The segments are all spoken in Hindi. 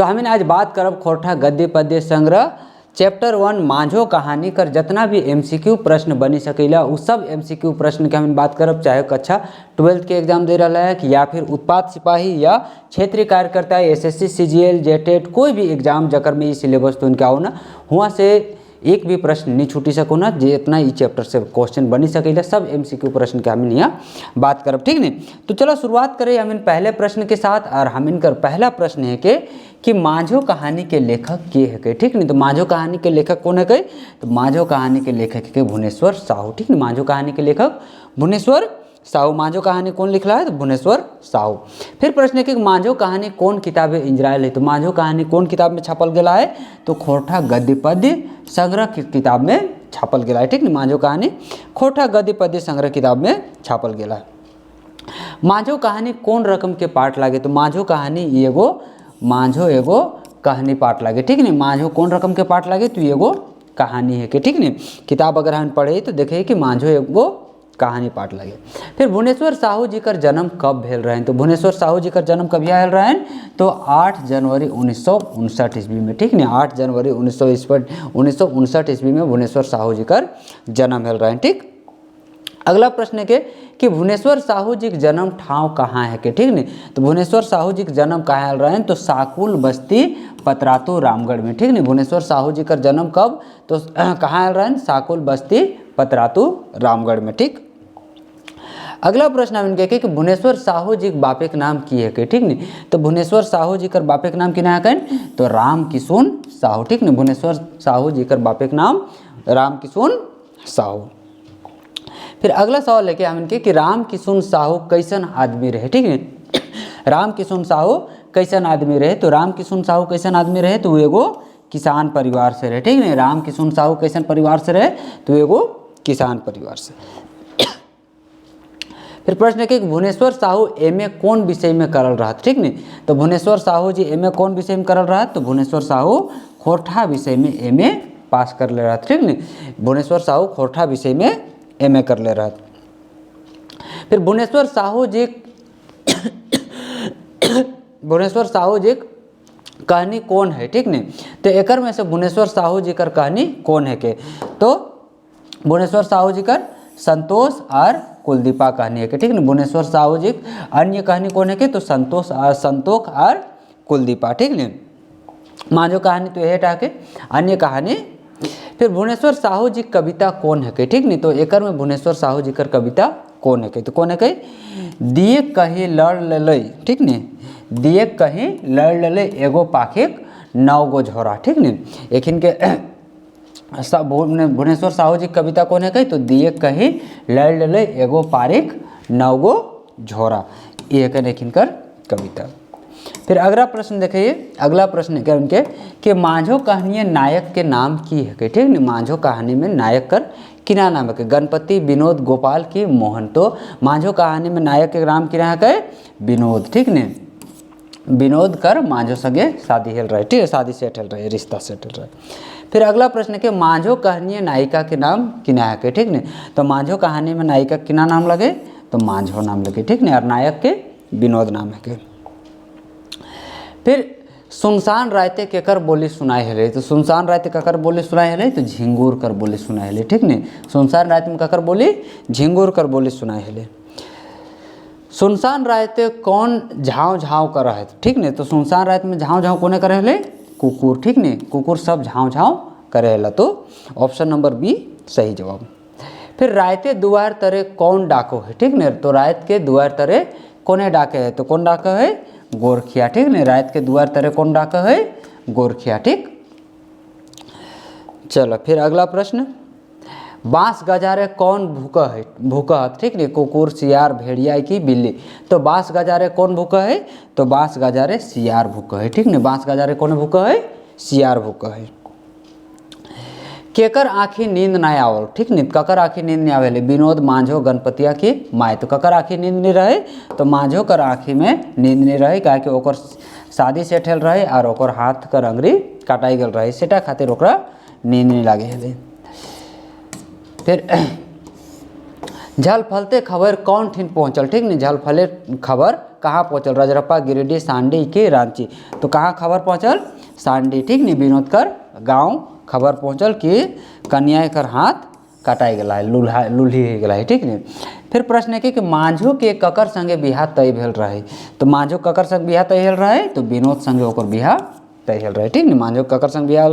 तो हमें आज बात करब खोरठा गद्य पद्य संग्रह चैप्टर 1 माझो कहानी कर जितना भी एमसीक्यू प्रश्न बनी सकेला उस सब एमसीक्यू प्रश्न के हम बात करब, चाहे कक्षा 12 के एग्जाम दे रहा है कि या फिर उत्पाद सिपाही या क्षेत्रीय कार्यकर्ता एसएससी सीजीएल जेटेट कोई भी एग्जाम जकर में ये सिलेबस तो इनके आओ ना हुआ से एक भी प्रश्न नहीं छूटी सको ना, जितना ई चैप्टर से क्वेश्चन बनी सकेला सब एमसीक्यू प्रश्न के हम यहाँ बात करब, ठीक नहीं। तो चलो शुरुआत करें हम इन पहले प्रश्न के साथ। और हम इनकर पहला प्रश्न है कि माझो कहानी के लेखक के है के, ठीक नहीं। तो माझो कहानी के लेखक कौन है के? तो माझो कहानी के लेखक के भुवनेश्वर साहू, ठीक नहीं। माझो कहानी के लेखक भुवनेश्वर साहू। माझो कहानी कौन लिख रहा है? तो भुवनेश्वर साहू। फिर प्रश्न है कि माझो कहानी कौन किताब में इंजरायल है? तो माझो कहानी कौन किताब में छापल गया है? तो खोरठा गद्य पद्य संग्रह की किताब में छापल गया है, ठीक नहीं। माझो कहानी खोरठा गद्य पद्य संग्रह किताब में छापल गया है। माझो कहानी कौन रकम के पाठ लागे? तो माझो कहानी एगो कहानी पाठ लागे, ठीक नहीं। माझो कौन रकम के पाठ लागे? तो एगो कहानी है के, ठीक नहीं। किताब अगर हम पढ़े तो देखे कि माझो एगो कहानी पाठ लगे। फिर भुवनेश्वर साहू जी का जन्म कब भेल रहे? तो भुवनेश्वर साहू जी का जन्म कब आयल रहे? तो 8 जनवरी 1959 ईस्वी में, ठीक नहीं। 8 जनवरी 1959 ईस्वी में भुवनेश्वर साहू जी का जन्म भेल रहे, ठीक। अगला प्रश्न है कि भुवनेश्वर साहू जी का जन्म ठाव कहाँ है के, ठीक नहीं। तो भुवनेश्वर साहू जी का जन्म कहाँ आयल रहे? तो साकुल बस्ती पतरातू रामगढ़ में, ठीक नहीं। भुवनेश्वर साहू जी का जन्म कब? तो कहाँ आयल रहे? साकुल बस्ती पतरातू रामगढ़ में, ठीक। अगला प्रश्न हम इनके कि भुवनेश्वर साहू जी के बापे के नाम की है के, ठीक नहीं। तो भुवनेश्वर साहू जी का बापे के नाम की ना है? तो राम किशुन साहू, ठीक नहीं। भुवनेश्वर साहू जी का बापे के नाम राम किशुन साहू। फिर अगला सवाल है कि हम इनके कि राम किशुन साहू कैसन आदमी रहे, ठीक नहीं। राम किशुन साहू कैसन आदमी रहे? तो राम किशुन साहू कैसन आदमी रहे? तो वो एगो किसान परिवार से रहे, ठीक नहीं। राम किशुन साहू कैसन परिवार से रहे? तो एगो किसान परिवार से। फिर प्रश्न है कि भुवनेश्वर साहू एमए कौन विषय में करल रहा, ठीक नहीं। तो भुवनेश्वर साहू जी एमए कौन विषय में करल रहा? तो भुवनेश्वर साहू खोरठा विषय में एमए पास कर ले रहा, ठीक नहीं। भुवनेश्वर साहू खोरठा विषय में एमए कर ले रहा। फिर भुवनेश्वर साहू जी कहानी कौन है, ठीक नहीं। तो एकर में से भुवनेश्वर साहू जी कर कहानी कौन है के? तो भुवनेश्वर साहू जी कर संतोष और कुलदीपा कहानी है के, ठीक नहीं। भुवनेश्वर साहू जी अन्य कहानी कौन है के? तो संतोष और कुलदीपा, ठीक नहीं। माझो कहानी तो यह टाके अन्य कहानी। फिर भुवनेश्वर साहू जी कविता कौन है के, ठीक नहीं। तो एकर में भुवनेश्वर साहू जी कर कविता कौन है के? तो कौन है के? दिए कहीं लड़ ललई, ठीक नहीं। दिए कहीं लड़ ललई एगो पाखिक 9 गो झोरा, ठीक नहीं। एक इनके भुवनेश्वर साहू जी कविता कौन है के? तो दिए कहीं लड़ ललई एगो पारिक 9 गो झोरा, ये एक इनकर कविता। फिर अगला प्रश्न देखिए। अगला प्रश्न है उनके कि माझो कहानी नायक के नाम की है, ठीक नहीं। माझो कहानी में नायक कर किना नाम है? गणपति, विनोद, गोपाल की मोहन। तो माझो कहानी में नायक के नाम किना है? विनोद, ठीक नहीं। विनोद कर माझो संगे शादी हेल रहे, ठीक है। शादी सेट हेल रहे, रिश्ता सेट हेल रहे। फिर अगला प्रश्न है कि माझो कहानी नायिका के नाम किना है, ठीक नहीं। तो माझो कहानी में नायिका किना नाम लगे? तो माझो नाम लगे, ठीक नहीं। और नायक के विनोद नाम है के। फिर सुनसान रायते केकर बोली सुनाई है? तो सुनसान रायते ककर बोली सुनाई है? तो झिंगुर कर बोली सुनाई है, ठीक नहीं। सुनसान रायते में ककर बोली? झिंगुर कर बोली सुनाई है। सुनसान रायते कौन झाँव झाँव कर रहे, ठीक नहीं। तो सुनसान रायते में झाँव झाँव कोने करे है? कुकुर, ठीक नहीं। कुकुर सब झाँव झाँव करेला। तो ऑप्शन नंबर बी सही जवाब। फिर रायते दुआर तरे कौन डाको है, ठीक नहीं। तो रायत के दुआर तरे कोने डाके है? तो कौन डाका है? गोरखिया, ठीक नहीं। रायत के दुआर तरे कौन डाका है? गोरखिया, ठीक। चलो फिर अगला प्रश्न, बांस गजारे कौन भूका है? भूका, ठीक नहीं। कुकुर, सियार, भेड़िया की बिल्ली। तो बांस गजारे कौन भूका है? तो बांस गजारे सियार भूका है, ठीक नहीं। बांस गजारे कौन भूका है? सियार भूका है। केकर आँखी नींद ना आवल, ठीक नहीं। ककर आँखी नींद नहीं आवेले? विनोद, माझो, गणपतिया की माय। तो ककर आँखी नींद नहीं रहे? तो माझो कर आँखी में नींद नहीं रहे, क्या कि ओकर शादी सेट हेल रहे और ओकर हाथ कर अंगुरी काटाई गल रहे, सेटा खातिर ओकरा नींद नहीं लागे है। फिर झल फलते खबर कौन ठिन पहुँचल, ठीक नहीं। झल फले खबर कहाँ पहुँचल, रजरप्पा, गिरिडीह, सांडी की रांची। तो कहाँ खबर पहुँचल, सांडी, ठीक नहीं, विनोद कर गाँव खबर पहुँचल कि कन्या कर हाथ कटाई गला है, लूल्ही हो गला है, ठीक नहीं। फिर प्रश्न है कि मांझो के ककर संगे बिहा तय भेल रहे। तो मांझो ककर संग बिहा तय भेल रहे, तो विनोद संगे ओकर बिहा तय भेल रहे, ठीक नहीं। मांझो ककर संग बिहा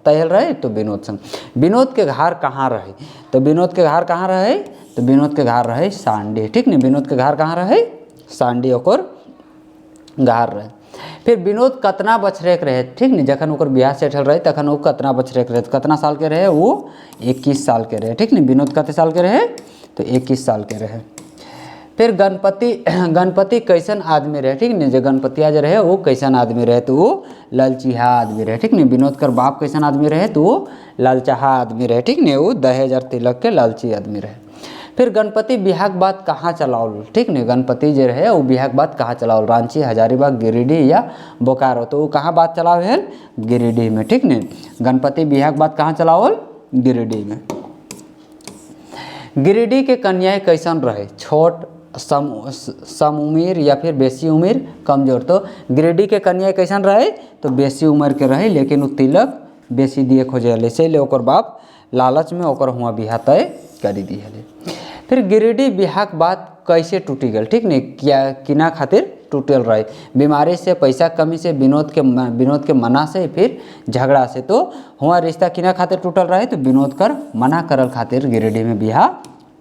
तय भेल रहे, तो विनोद संग। विनोद के घर कहाँ रहे, तो विनोद के घर कहाँ रहे, तो विनोद के घर रहे सांडी, ठीक नहीं। विनोद के घर कहाँ रहे, सांडी ओकर घर रहे। फिर विनोद कतना बछरेक रहे, ठीक नहीं, जखन ओकर बियाह सेटल रहे तखन वो कतना बछरेक रहे, कतना साल के रहे, वो 21 साल के रहे, ठीक नहीं। विनोद कते साल के रहे, तो 21 साल के रहे। फिर गणपति कैसन आदमी रहे, ठीक नहीं, जो गणपतिया जो रहे वो कैसन आदमी रहे, तो वो ललचिहा आदमी रहे, ठीक नहीं। विनोद कर बाप कैसन आदमी रहे, तो वो ललचाहा आदमी रहे, ठीक नहीं, वो दहेज और तिलक के लालची आदमी रहे। फिर गणपति बिहाक बात कहाँ चलाओल, ठीक नहीं, गणपति जो रहे वो बिहाक बात कहाँ चलाओल, रांची, हजारीबाग, गिरिडीह या बोकारो। तो वो कहाँ बात चलाओ है, गिरिडीह में, ठीक नहीं। गणपति बिहाक बात कहाँ चलाओल, गिरिडीह में। गिरिडीह के कन्याएं कैसन रहे, छोट, सम उम्र या फिर बेसी उम्र, कमजोर। तो गिरिडीह के कन्याएं कैसन रहे, तो बेसी उम्र के रहे, लेकिन वो तिलक बेसी दिए खोजे, इसीलिए ओकर बाप लालच में ओकर हुआ बिहा तय करी दी है। फिर गिरिडीह बिहाक बात कैसे टूटी गल, ठीक नहीं, क्या किना खातिर टूटल रहे, बीमारी से, पैसा कमी से, विनोद के मना से, फिर झगड़ा से। तो हुआ रिश्ता किना खातिर टूटल रहे, तो विनोद कर मना करल खातिर गिरिडीह में बिहा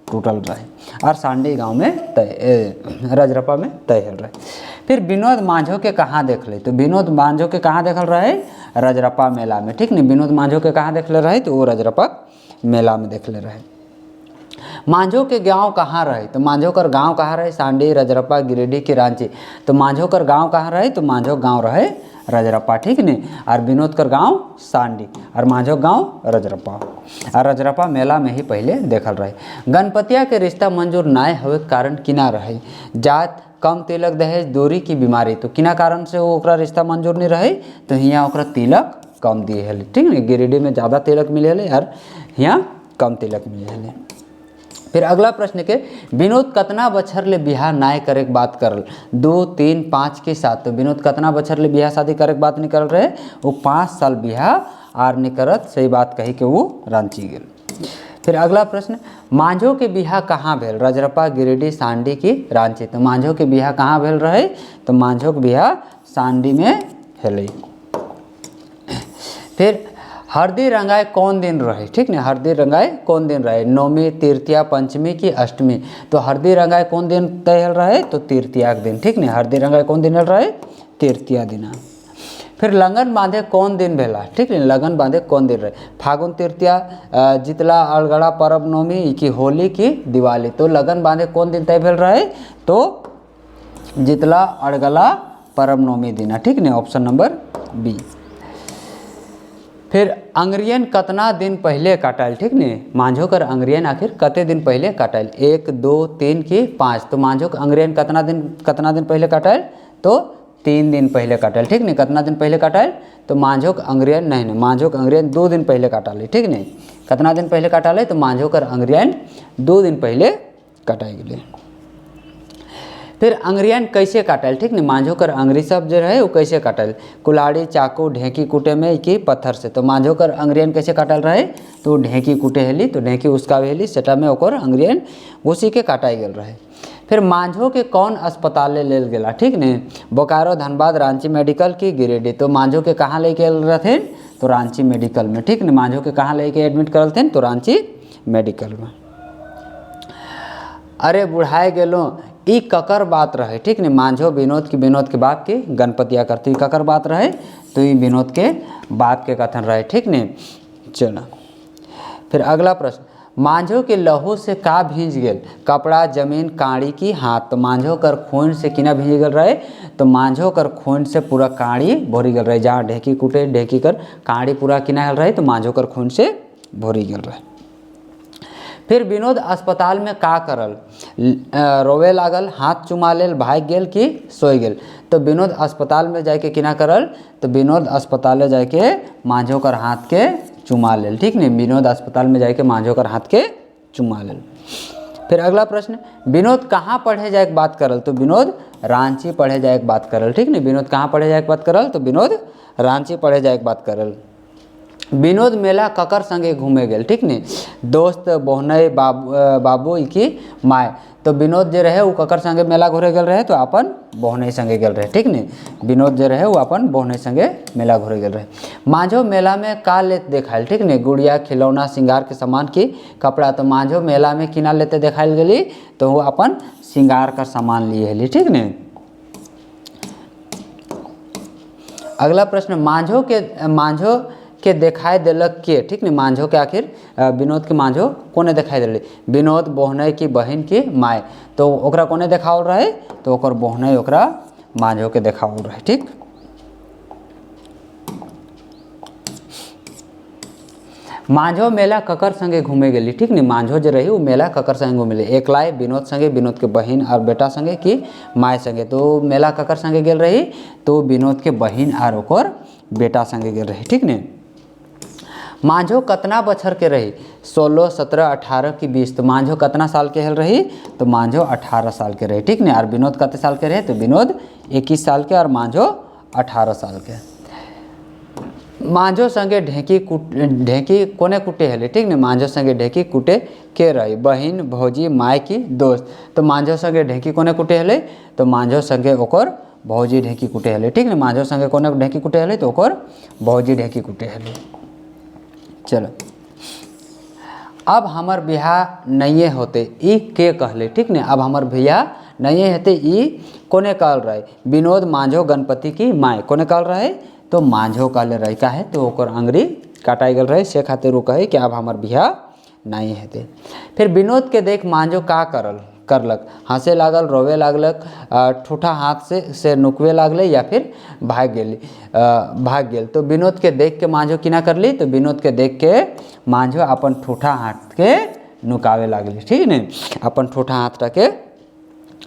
टूटल रहे और सांडी गांव में रजरप्पा में तय हल रहे। फिर विनोद मांझो के कहाँ देख ले, तो विनोद मांझो के कहाँ देखल रहे, रजरप्पा मेला में, ठीक नहीं। विनोद मांझो के कहाँ देख ले रहे, तो वो रजरप्पा मेला में देख ले रहे। मांझो के गांव कहाँ रहे, तो मांझो कर गांव कहाँ रहे, सांडी, रजरप्पा, गिरिडीह की रांची। तो मांझो कर गांव कहाँ रहे, तो मांझो गांव रहे रजरप्पा, ठीक नहीं, और विनोद कर गांव सांडी और मांझो गांव रजरप्पा, और रजरप्पा मेला में ही पहले देखल रहे। गणपतिया के रिश्ता मंजूर नाय होवे के कारण किना रहे, जात, कम तिलक, दहेज, दूरी की बीमारी। तो किना कारण से वो ओकरा रिश्ता मंजूर नहीं रहे, तो यहाँ ओकरा तिलक कम दिए है, ठीक नहीं। गिरिडीह में ज़्यादा तिलक मिले है और यहाँ कम तिलक मिले है। फिर अगला प्रश्न के विनोद कतना बछर ले बिहार नाय करे के बात करल, 2, 3, 5 के साथ। तो विनोद कतना बछर ले बिहार शादी करे के बात नहीं करल रहे, वो 5 साल बिहार आर नहीं करत, सही बात कही के वो रांची गेल। फिर अगला प्रश्न, मांझो के बिहा कहाँ भेल, रजरप्पा, गिरिडीह, सांडी की रांची। तो मांझो के बिहा कहाँ भेल रहे, तो मांझो के बिहा सांडी में हेले। फिर हरदी रंगाए कौन दिन रहे, ठीक नहीं, हरदी रंगाए कौन दिन रहे, नौमी, तृतीया, पंचमी की अष्टमी। तो हरदी रंगाए कौन दिन तय हल रहे, तो तृतीया के दिन, ठीक नहीं। हरदी रंगाए कौन दिन हल रहे, तृतीया दिन। फिर लगन बांधे कौन दिन भेला, ठीक नहीं, लगन बांधे कौन दिन रहे, फागुन तृतीया, जितला, अड़गड़ा, परब नवमी की होली की दिवाली। तो लगन बांधे कौन दिन तय भेल रहे, तो जितला, अड़गला, परब नवमी दिन, ठीक नहीं, ऑप्शन नंबर बी। फिर अंग्रियन कतना दिन पहले काटल, ठीक नहीं, मांझो कर अंग्रियन आखिर कते दिन पहले काटल, 1, 2, 3 की 5। तो मांझो का अंग्रियन कतना दिन पहले काटल, तो 3 दिन पहले काटल, ठीक नहीं। कतना दिन पहले काटल, तो मांझो का अंग्रियन नहीं, मांझो का अंग्रियन 2 दिन पहले काटल, ठीक नहीं। कतना दिन पहले काटल, तो मांझो कर अंग्रियन 2 दिन पहले काटाई गए। फिर अंग्रियन कैसे काटल, ठीक नहीं, मांझो कर अंग्री सब जो रहे वो कैसे काटल, कुल्हाड़ी, चाकू, ढेंकी कूटे में कि पत्थर से। तो मांझो कर अंग्रियन कैसे काटल रहे, तो ढेंकी कूटे हेली, तो ढेंकी उसका हेली, सेटा में ओकर अंग्रियन घुसी के काटाई गल रहे। फिर मांझो के कौन अस्पताल ले गेला, ठीक नहीं, बोकारो, धनबाद, रांची मेडिकल की गिरिडीह। तो मांझो के कहाँ ले गेल रहते, तो रांची मेडिकल में, ठीक नहीं। मांझो के कहाँ लेके एडमिट करल थे, तो रांची मेडिकल में। अरे बुढ़ाए गेलो, ई ककर बात रहे, ठीक नहीं, मांझो विनोद के बाप की गणपतिया करती ककर बात रहे, तो ये विनोद के बाप के कथन रहे, ठीक नहीं। चलो फिर अगला प्रश्न, मांझो के लहू से का भींज गेल, कपड़ा, जमीन, काड़ी की हाथ। तो मांझो कर खून से किना भींज गल रहे, तो मांझो कर खून से पूरा काड़ी भोरी गल रहे, जहाँ ढेकी कूटे ढेकी कर काड़ी पूरा किना गल रहे, तो मांझो कर खून से भोरी गल रहे। फिर विनोद अस्पताल में का करल, रोवे लागल, हाथ चुमा लेल, भाग गेल कि सोई गेल। तो विनोद अस्पताल में जाके किना करल, तो विनोद अस्पताल जाके मांझो कर हाथ के चुमा लेल, ठीक नहीं, विनोद अस्पताल में जाके मांझो कर हाथ के चुमा लेल। फिर अगला प्रश्न, विनोद कहाँ पढ़े जाए बात करल, तो विनोद रांची पढ़े जाए बात करल। ठीक ने, विनोद कहाँ पढ़े जाए बात करल, तो विनोद रांची पढ़े जाए बात करल। विनोद मेला ककर संगे घूमे गेल। ठीक ने, दोस्त बहनई बाबू की माय, तो विनोद जो रहे वो ककर संगे मेला घूरे गेल रहे, तो अपन बहनई संगे गेल रहे। ठीक ने, विनोद जो रहे वो अपन बहनई संगे मेला घूरे गेल रहे। माझो मेला में का लेते देखायल। ठीक ने, गुड़िया खिलौना श्रृंगार के सामान की कपड़ा, तो माझो मेला में किना लेते देखायल गेली, तो वो अपन श्रृंगार का सामान लिए हली। ठीक ने, अगला प्रश्न, माझो के देखाई दिलक के। ठीक ने, माझो के आखिर विनोद के माझो कोने देखाई दिली, विनोद बहनई की बहन की माय, तो ओकरा कोने देखावल रहे, तो ओकर बहनई ओकरा माझो के देखावल रहे। ठीक, माझो मेला ककर संगे घूमे गेली। ठीक ने, माझो जो रही वो मेला ककर संगे घूमे, एकलाई विनोद संगे, विनोद के बहन और बेटा संगे कि माय संगे, तो मेला ककर संगे गेल रही, तो विनोद के बहन और ओकर बेटा संगे गेल रही। ठीक ने, माझो कतना बछर के रही, 16, 17, 18 की 20, तो माझो कतना साल के हल रही, तो माझो 18 साल के रही। ठीक ने, और विनोद कते साल के रहे, तो विनोद 21 साल के और माझो 18 साल के। माझो संगे ढेकी कोने कुटे हले। ठीक ने, माझो संगे ढेकी कुटे के रही, बहन भौजी माय की दोस्त, तो माझो संगे ढेकी कोने कुटे हले, तो माझो संगे ओकर भौजी ढेकी कुटे हले। ठीक ने, माझो संगे कोने ढेकी कुटे हले, तो ओकर भौजी ढेकी कुटे हले। चलो, अब हमार बियाह नहीं होते ई के कहले। ठीक ने, अब हमार बियाह नहीं होते ई कोने कहल रहे, विनोद माझो गणपति की माय कोने कहल रहे, तो माझो कहले रही। का है, तो ओकर अंगरी काटाई गल रहे, से खातिर वो कहे कि अब हमार बियाह नहीं हेते। फिर विनोद के देख माझो का करलक, हंसे लागल, रोवे लागलक, ठूठा हाथ से नुकवे लागले, या फिर भाग गेल। तो विनोद के देख के माझो किना करली, तो विनोद के देख के माझो अपन ठूठा हाथ के नुकावे लागली। ठीक ने, अपन ठूठा हाथ के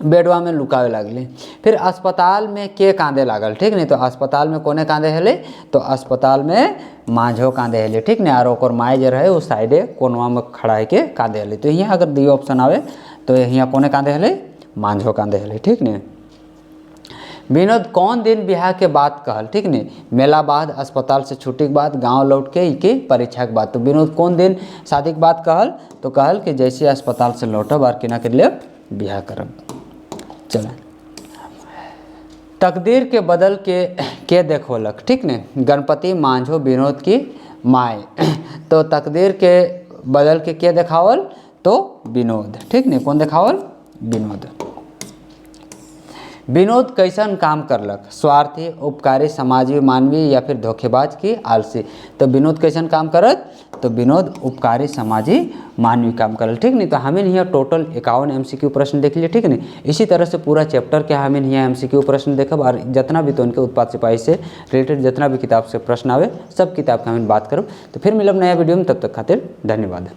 बेडवा में लुकावे लागली। फिर अस्पताल में के कांदे लागल। ठीक नहीं, तो अस्पताल में कोने कांदे हेले, तो अस्पताल में माझो कांदे हेले। ठीक नहीं, और ओकर माय जो रहे वो साइडे कोनवा में खड़ा है के कांदे हेले, तो यहाँ अगर दियो ऑप्शन आवे, तो यहाँ कोने कांदे हेले, माझो कांदे हेले। ठीक नहीं, विनोद कौन दिन बिहार के बाद कहल। ठीक नहीं, मेला बाद, अस्पताल से छुट्टी के बाद, गांव लौट के की परीक्षा के बाद, तो विनोद कौन दिन शादी के बाद कहल, तो कहल कि जैसे अस्पताल से लौटब और किना के लिए बिहार करब। चलो, तकदीर के बदल के देखोलक। ठीक ने, गणपति माझो विनोद की माय, तो तकदीर के बदल के देखावल, तो विनोद। ठीक ने, कौन देखावल, विनोद। विनोद कैसन काम करलक, स्वार्थी, उपकारी, समाजी, मानवीय, या फिर धोखेबाज की आलसी, तो विनोद कैसन काम करत, तो विनोद उपकारी, समाजी, मानवीय काम करल। ठीक नहीं, तो हमें यहाँ टोटल 51 MCQ प्रश्न देख लिए। ठीक नहीं, इसी तरह से पूरा चैप्टर के हमें यहाँ MCQ प्रश्न देखब, और जितना भी तो उनके उत्पाद सिपाही से रिलेटेड जितना भी किताब से प्रश्न आवे, सब किताब का हमें बात करब। तो फिर मिलब नया वीडियो में, तब तक खातिर धन्यवाद।